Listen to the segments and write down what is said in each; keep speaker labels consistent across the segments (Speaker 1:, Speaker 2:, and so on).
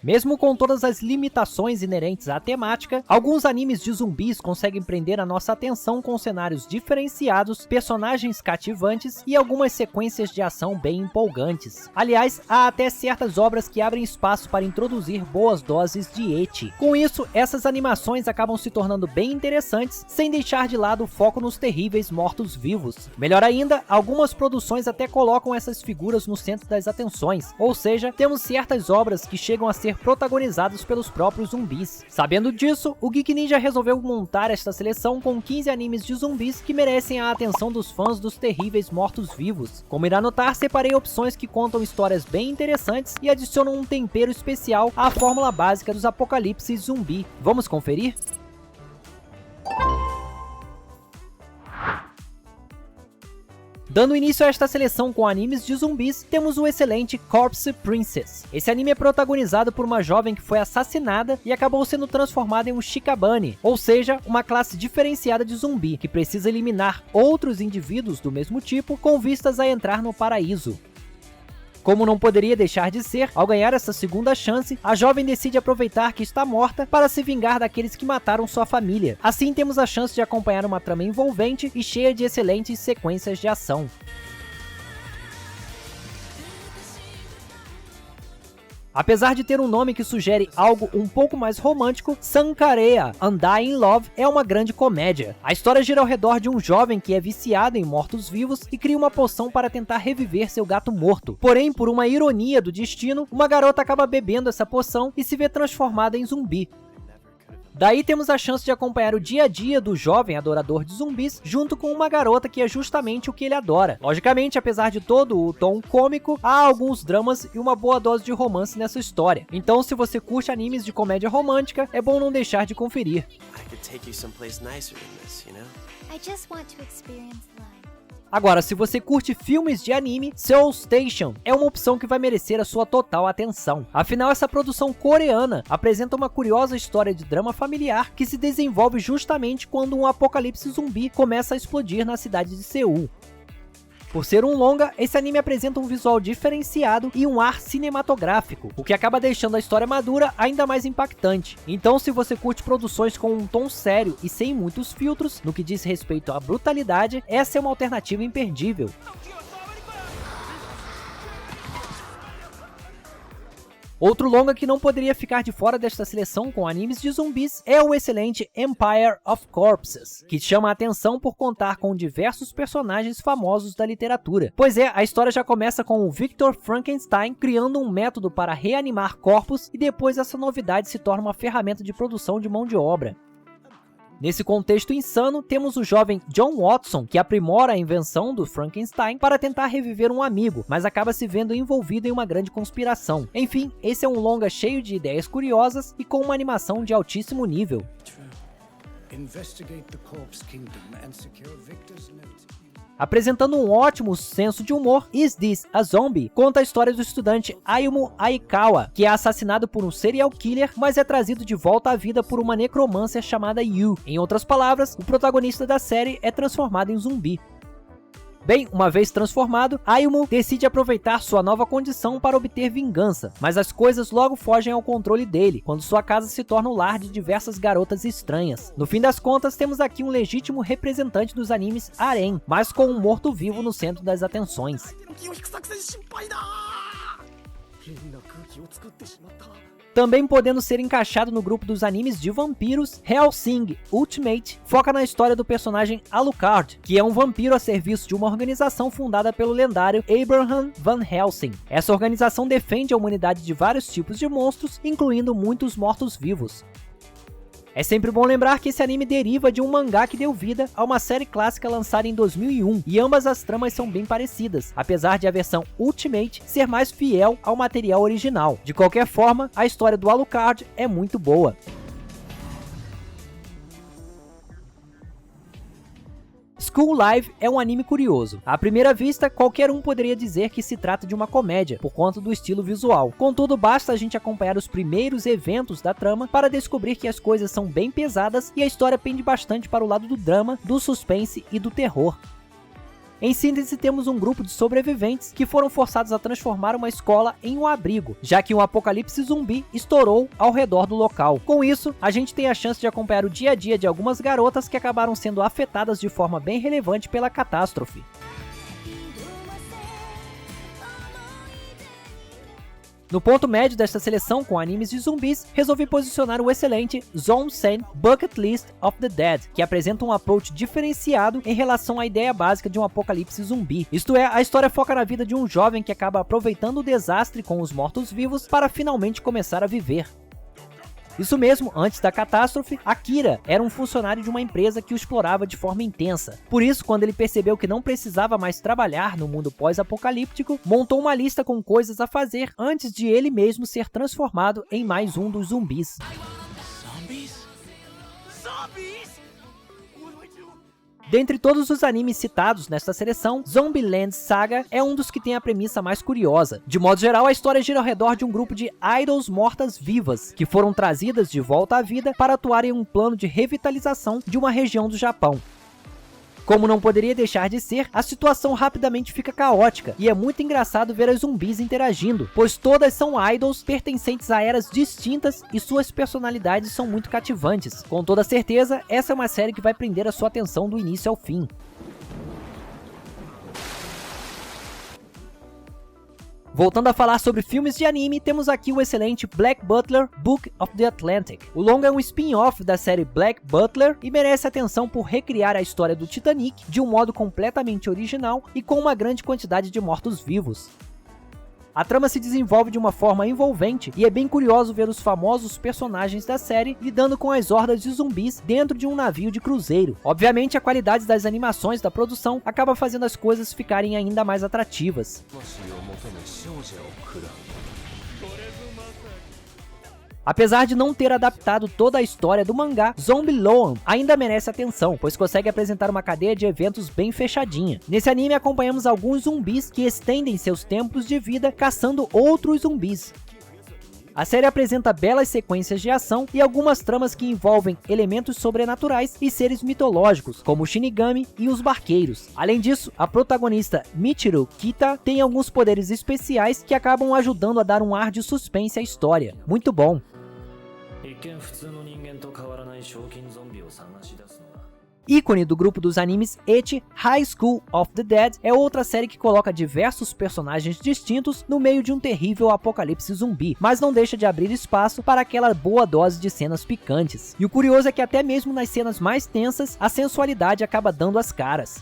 Speaker 1: Mesmo com todas as limitações inerentes à temática, alguns animes de zumbis conseguem prender a nossa atenção com cenários diferenciados, personagens cativantes e algumas sequências de ação bem empolgantes. Aliás, há até certas obras que abrem espaço para introduzir boas doses de ecchi. Com isso, essas animações acabam se tornando bem interessantes, sem deixar de lado o foco nos terríveis mortos-vivos. Melhor ainda, algumas produções até colocam essas figuras no centro das atenções, ou seja, temos certas obras que chegam a ser protagonizados pelos próprios zumbis. Sabendo disso, o Geek Ninja resolveu montar esta seleção com 15 animes de zumbis que merecem a atenção dos fãs dos terríveis mortos-vivos. Como irá notar, separei opções que contam histórias bem interessantes e adicionam um tempero especial à fórmula básica dos apocalipses zumbi. Vamos conferir? Dando início a esta seleção com animes de zumbis, temos o excelente Corpse Princess. Esse anime é protagonizado por uma jovem que foi assassinada e acabou sendo transformada em um Shikabane, ou seja, uma classe diferenciada de zumbi, que precisa eliminar outros indivíduos do mesmo tipo com vistas a entrar no paraíso. Como não poderia deixar de ser, ao ganhar essa segunda chance, a jovem decide aproveitar que está morta para se vingar daqueles que mataram sua família. Assim temos a chance de acompanhar uma trama envolvente e cheia de excelentes sequências de ação. Apesar de ter um nome que sugere algo um pouco mais romântico, Sankarea Undying Love é uma grande comédia. A história gira ao redor de um jovem que é viciado em mortos-vivos e cria uma poção para tentar reviver seu gato morto. Porém, por uma ironia do destino, uma garota acaba bebendo essa poção e se vê transformada em zumbi. Daí temos a chance de acompanhar o dia a dia do jovem adorador de zumbis junto com uma garota que é justamente o que ele adora. Logicamente, apesar de todo o tom cômico, há alguns dramas e uma boa dose de romance nessa história. Então, se você curte animes de comédia romântica, é bom não deixar de conferir. Agora, se você curte filmes de anime, Soul Station é uma opção que vai merecer a sua total atenção. Afinal, essa produção coreana apresenta uma curiosa história de drama familiar que se desenvolve justamente quando um apocalipse zumbi começa a explodir na cidade de Seul. Por ser um longa, esse anime apresenta um visual diferenciado e um ar cinematográfico, o que acaba deixando a história madura ainda mais impactante. Então, se você curte produções com um tom sério e sem muitos filtros, no que diz respeito à brutalidade, essa é uma alternativa imperdível. Outro longa que não poderia ficar de fora desta seleção com animes de zumbis é o excelente Empire of Corpses, que chama a atenção por contar com diversos personagens famosos da literatura. Pois é, a história já começa com o Victor Frankenstein criando um método para reanimar corpos e depois essa novidade se torna uma ferramenta de produção de mão de obra. Nesse contexto insano, temos o jovem John Watson, que aprimora a invenção do Frankenstein para tentar reviver um amigo, mas acaba se vendo envolvido em uma grande conspiração. Enfim, esse é um longa cheio de ideias curiosas e com uma animação de altíssimo nível. Apresentando um ótimo senso de humor, Is This a Zombie? Conta a história do estudante Ayumu Aikawa, que é assassinado por um serial killer, mas é trazido de volta à vida por uma necromâncer chamada Yu. Em outras palavras, o protagonista da série é transformado em zumbi. Bem, uma vez transformado, Ayumu decide aproveitar sua nova condição para obter vingança, mas as coisas logo fogem ao controle dele, quando sua casa se torna o lar de diversas garotas estranhas. No fim das contas, temos aqui um legítimo representante dos animes harem, mas com um morto-vivo no centro das atenções. Também podendo ser encaixado no grupo dos animes de vampiros, Hellsing Ultimate foca na história do personagem Alucard, que é um vampiro a serviço de uma organização fundada pelo lendário Abraham Van Helsing. Essa organização defende a humanidade de vários tipos de monstros, incluindo muitos mortos-vivos. É sempre bom lembrar que esse anime deriva de um mangá que deu vida a uma série clássica lançada em 2001, e ambas as tramas são bem parecidas, apesar de a versão Ultimate ser mais fiel ao material original. De qualquer forma, a história do Alucard é muito boa. School Live é um anime curioso. À primeira vista, qualquer um poderia dizer que se trata de uma comédia, por conta do estilo visual. Contudo, basta a gente acompanhar os primeiros eventos da trama para descobrir que as coisas são bem pesadas e a história pende bastante para o lado do drama, do suspense e do terror. Em síntese, temos um grupo de sobreviventes que foram forçados a transformar uma escola em um abrigo, já que um apocalipse zumbi estourou ao redor do local. Com isso, a gente tem a chance de acompanhar o dia a dia de algumas garotas que acabaram sendo afetadas de forma bem relevante pela catástrofe. No ponto médio desta seleção com animes de zumbis, resolvi posicionar o excelente Zombie Bucket List of the Dead, que apresenta um approach diferenciado em relação à ideia básica de um apocalipse zumbi. Isto é, a história foca na vida de um jovem que acaba aproveitando o desastre com os mortos-vivos para finalmente começar a viver. Isso mesmo, antes da catástrofe, Akira era um funcionário de uma empresa que o explorava de forma intensa. Por isso, quando ele percebeu que não precisava mais trabalhar no mundo pós-apocalíptico, montou uma lista com coisas a fazer antes de ele mesmo ser transformado em mais um dos zumbis. Dentre todos os animes citados nesta seleção, Zombieland Saga é um dos que tem a premissa mais curiosa. De modo geral, a história gira ao redor de um grupo de idols mortas-vivas, que foram trazidas de volta à vida para atuar em um plano de revitalização de uma região do Japão. Como não poderia deixar de ser, a situação rapidamente fica caótica, e é muito engraçado ver as zumbis interagindo, pois todas são idols pertencentes a eras distintas e suas personalidades são muito cativantes. Com toda certeza, essa é uma série que vai prender a sua atenção do início ao fim. Voltando a falar sobre filmes de anime, temos aqui o excelente Black Butler Book of the Atlantic. O longa é um spin-off da série Black Butler e merece atenção por recriar a história do Titanic de um modo completamente original e com uma grande quantidade de mortos-vivos. A trama se desenvolve de uma forma envolvente e é bem curioso ver os famosos personagens da série lidando com as hordas de zumbis dentro de um navio de cruzeiro. Obviamente, a qualidade das animações da produção acaba fazendo as coisas ficarem ainda mais atrativas. Apesar de não ter adaptado toda a história do mangá, Zombieland ainda merece atenção, pois consegue apresentar uma cadeia de eventos bem fechadinha. Nesse anime acompanhamos alguns zumbis que estendem seus tempos de vida caçando outros zumbis. A série apresenta belas sequências de ação e algumas tramas que envolvem elementos sobrenaturais e seres mitológicos, como o Shinigami e os barqueiros. Além disso, a protagonista Michiru Kita tem alguns poderes especiais que acabam ajudando a dar um ar de suspense à história. Muito bom! Ícone do grupo dos animes Ecchi, High School of the Dead é outra série que coloca diversos personagens distintos no meio de um terrível apocalipse zumbi, mas não deixa de abrir espaço para aquela boa dose de cenas picantes. E o curioso é que até mesmo nas cenas mais tensas, a sensualidade acaba dando as caras.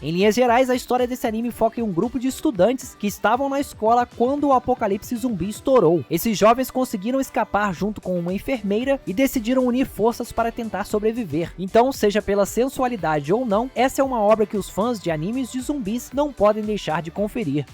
Speaker 1: Em linhas gerais, a história desse anime foca em um grupo de estudantes que estavam na escola quando o apocalipse zumbi estourou. Esses jovens conseguiram escapar junto com uma enfermeira e decidiram unir forças para tentar sobreviver. Então, seja pela sensualidade ou não, essa é uma obra que os fãs de animes de zumbis não podem deixar de conferir.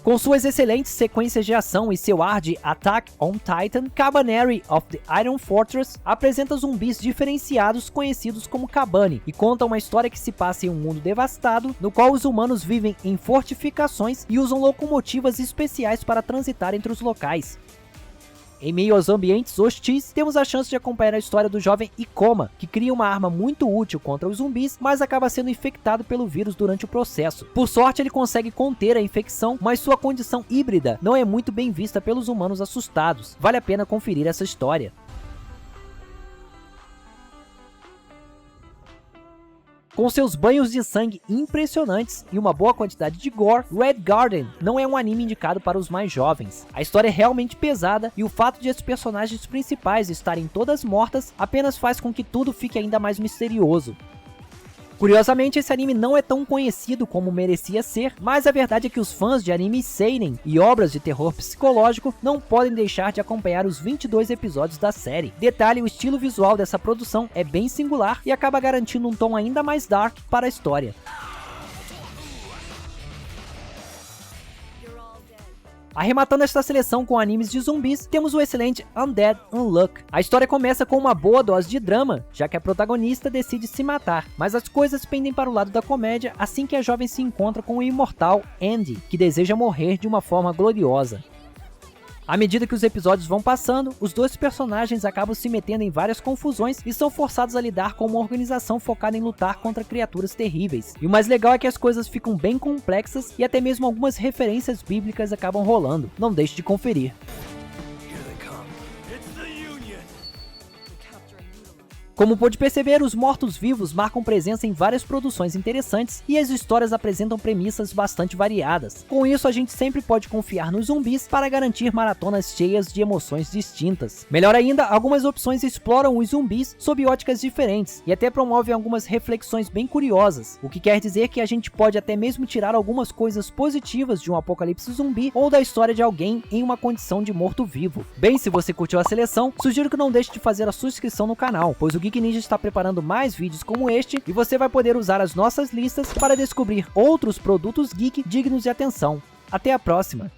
Speaker 1: Com suas excelentes sequências de ação e seu ar de Attack on Titan, Kabaneri of the Iron Fortress apresenta zumbis diferenciados conhecidos como Kabane e conta uma história que se passa em um mundo devastado, no qual os humanos vivem em fortificações e usam locomotivas especiais para transitar entre os locais. Em meio aos ambientes hostis, temos a chance de acompanhar a história do jovem Ikoma, que cria uma arma muito útil contra os zumbis, mas acaba sendo infectado pelo vírus durante o processo. Por sorte, ele consegue conter a infecção, mas sua condição híbrida não é muito bem vista pelos humanos assustados. Vale a pena conferir essa história. Com seus banhos de sangue impressionantes e uma boa quantidade de gore, Red Garden não é um anime indicado para os mais jovens. A história é realmente pesada e o fato de as personagens principais estarem todas mortas apenas faz com que tudo fique ainda mais misterioso. Curiosamente, esse anime não é tão conhecido como merecia ser, mas a verdade é que os fãs de animes seinen e obras de terror psicológico não podem deixar de acompanhar os 22 episódios da série. Detalhe, o estilo visual dessa produção é bem singular e acaba garantindo um tom ainda mais dark para a história. Arrematando esta seleção com animes de zumbis, temos o excelente Undead Unluck. A história começa com uma boa dose de drama, já que a protagonista decide se matar, mas as coisas pendem para o lado da comédia assim que a jovem se encontra com o imortal Andy, que deseja morrer de uma forma gloriosa. À medida que os episódios vão passando, os dois personagens acabam se metendo em várias confusões e são forçados a lidar com uma organização focada em lutar contra criaturas terríveis. E o mais legal é que as coisas ficam bem complexas e até mesmo algumas referências bíblicas acabam rolando. Não deixe de conferir. Como pôde perceber, os mortos-vivos marcam presença em várias produções interessantes e as histórias apresentam premissas bastante variadas. Com isso, a gente sempre pode confiar nos zumbis para garantir maratonas cheias de emoções distintas. Melhor ainda, algumas opções exploram os zumbis sob óticas diferentes e até promovem algumas reflexões bem curiosas, o que quer dizer que a gente pode até mesmo tirar algumas coisas positivas de um apocalipse zumbi ou da história de alguém em uma condição de morto-vivo. Bem, se você curtiu a seleção, sugiro que não deixe de fazer a sua inscrição no canal, pois o Geek Ninja está preparando mais vídeos como este e você vai poder usar as nossas listas para descobrir outros produtos geek dignos de atenção. Até a próxima!